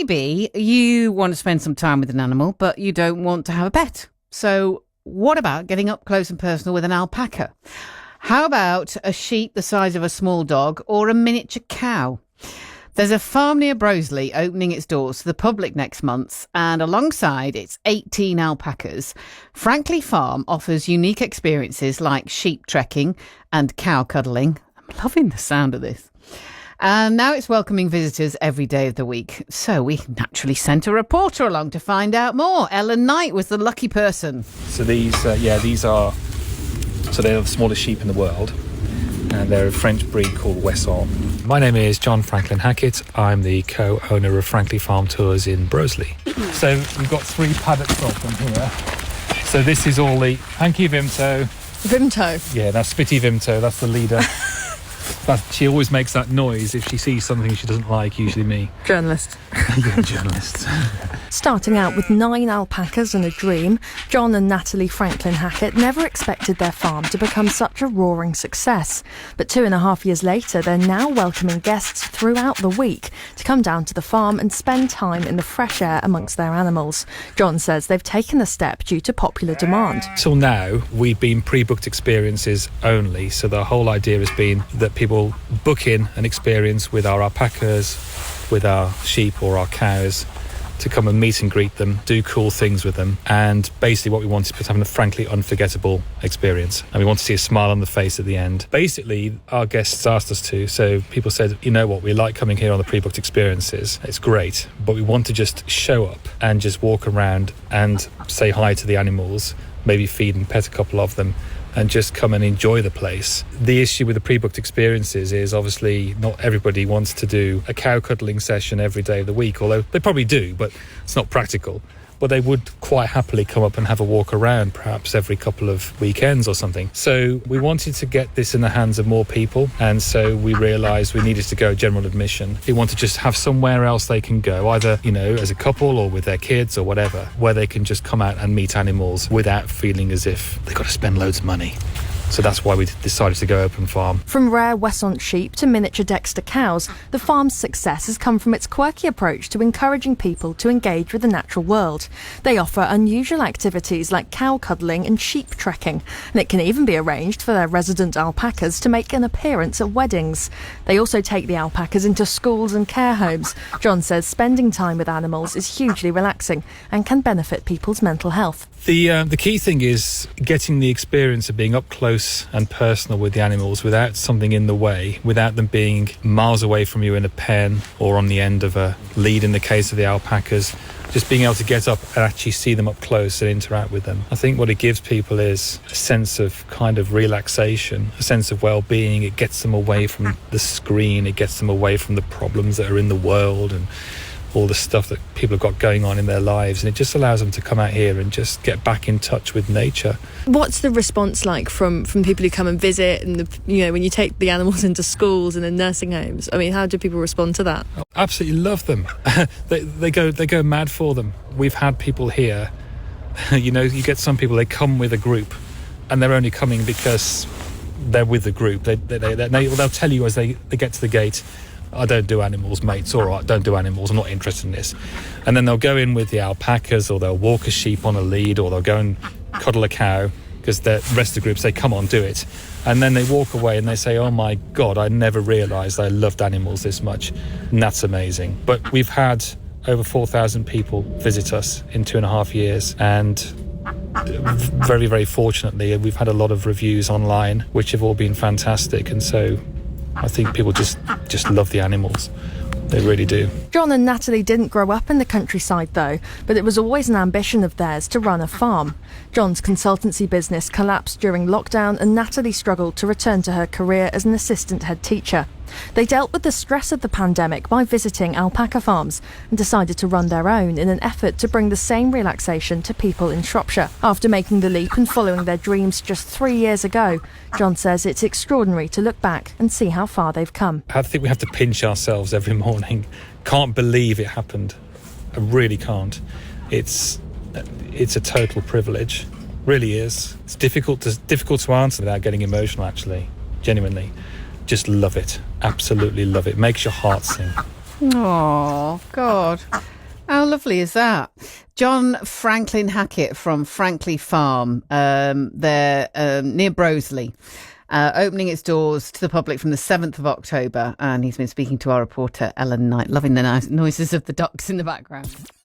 Maybe you want to spend some time with an animal, but you don't want to have a pet. So what about getting up close and personal with an alpaca? How about a sheep the size of a small dog or a miniature cow? There's a farm near Broseley opening its doors to the public next month, and alongside its 18 alpacas, Frankley Farm offers unique experiences like sheep trekking and cow cuddling. I'm loving the sound of this. And now it's welcoming visitors every day of the week. So we naturally sent a reporter along to find out more. Ellen Knight was the lucky person. So they're the smallest sheep in the world. And they're a French breed called Wesson. My name is John Franklin Hackett. I'm the co-owner of Frankley Farm Tours in Broseley. So we've got 3 paddocks of them here. So this is all the Hanky Vimto. Vimto? Yeah, that's Spitty Vimto. That's the leader. She always makes that noise if she sees something she doesn't like, usually me. Journalist. Yeah, journalist. Starting out with 9 alpacas and a dream, John and Natalie Franklin Hackett never expected their farm to become such a roaring success. But 2.5 years later, they're now welcoming guests throughout the week to come down to the farm and spend time in the fresh air amongst their animals. John says they've taken the step due to popular demand. Till now, we've been pre-booked experiences only, so the whole idea has been that people book in an experience with our alpacas, with our sheep or our cows, to come and meet and greet them, do cool things with them, and basically what we want is to have a frankly unforgettable experience, and we want to see a smile on the face at the end. Basically, our guests asked us to, so people said, you know what, we like coming here on the pre-booked experiences, it's great, but we want to just show up and just walk around and say hi to the animals, maybe feed and pet a couple of them, and just come and enjoy the place. The issue with the pre-booked experiences is obviously not everybody wants to do a cow cuddling session every day of the week, although they probably do, but it's not practical. But they would quite happily come up and have a walk around, perhaps every couple of weekends or something. So we wanted to get this in the hands of more people, and so we realised we needed to go general admission. We want to just have somewhere else they can go, either, as a couple or with their kids or whatever, where they can just come out and meet animals without feeling as if they've got to spend loads of money. So that's why we decided to go open farm. From rare Wesson sheep to miniature Dexter cows, the farm's success has come from its quirky approach to encouraging people to engage with the natural world. They offer unusual activities like cow cuddling and sheep trekking, and it can even be arranged for their resident alpacas to make an appearance at weddings. They also take the alpacas into schools and care homes. John says spending time with animals is hugely relaxing and can benefit people's mental health. The key thing is getting the experience of being up close and personal with the animals without something in the way, without them being miles away from you in a pen or on the end of a lead in the case of the alpacas. Just being able to get up and actually see them up close and interact with them. I think what it gives people is a sense of kind of relaxation, a sense of well-being. It gets them away from the screen, it gets them away from the problems that are in the world and all the stuff that people have got going on in their lives, and it just allows them to come out here and just get back in touch with nature. What's the response like from people who come and visit, and when you take the animals into schools and in nursing homes? I mean, how do people respond to that? Absolutely love them. they go mad for them. We've had people here, you get some people, they come with a group and they're only coming because they're with the group. They'll tell you as they get to the gate, I don't do animals, mate. It's all right, don't do animals, I'm not interested in this. And then they'll go in with the alpacas, or they'll walk a sheep on a lead, or they'll go and cuddle a cow, because the rest of the group say, come on, do it. And then they walk away and they say, oh my God, I never realised I loved animals this much. And that's amazing. But we've had over 4,000 people visit us in 2.5 years, and very, very fortunately, we've had a lot of reviews online, which have all been fantastic. And so I think people just love the animals. They really do. John and Natalie didn't grow up in the countryside though, but it was always an ambition of theirs to run a farm. John's consultancy business collapsed during lockdown, and Natalie struggled to return to her career as an assistant head teacher. They dealt with the stress of the pandemic by visiting alpaca farms and decided to run their own in an effort to bring the same relaxation to people in Shropshire. After making the leap and following their dreams just 3 years ago, John says it's extraordinary to look back and see how far they've come. I think we have to pinch ourselves every morning. Can't believe it happened. I really can't. It's a total privilege. Really is. It's difficult to answer without getting emotional, actually. Genuinely. Just love it. Absolutely love it. Makes your heart sing. Oh, God. How lovely is that? John Franklin Hackett from Frankley Farm. They're near Broseley. Opening its doors to the public from the 7th of October. And he's been speaking to our reporter, Ellen Knight. Loving the nice noises of the ducks in the background.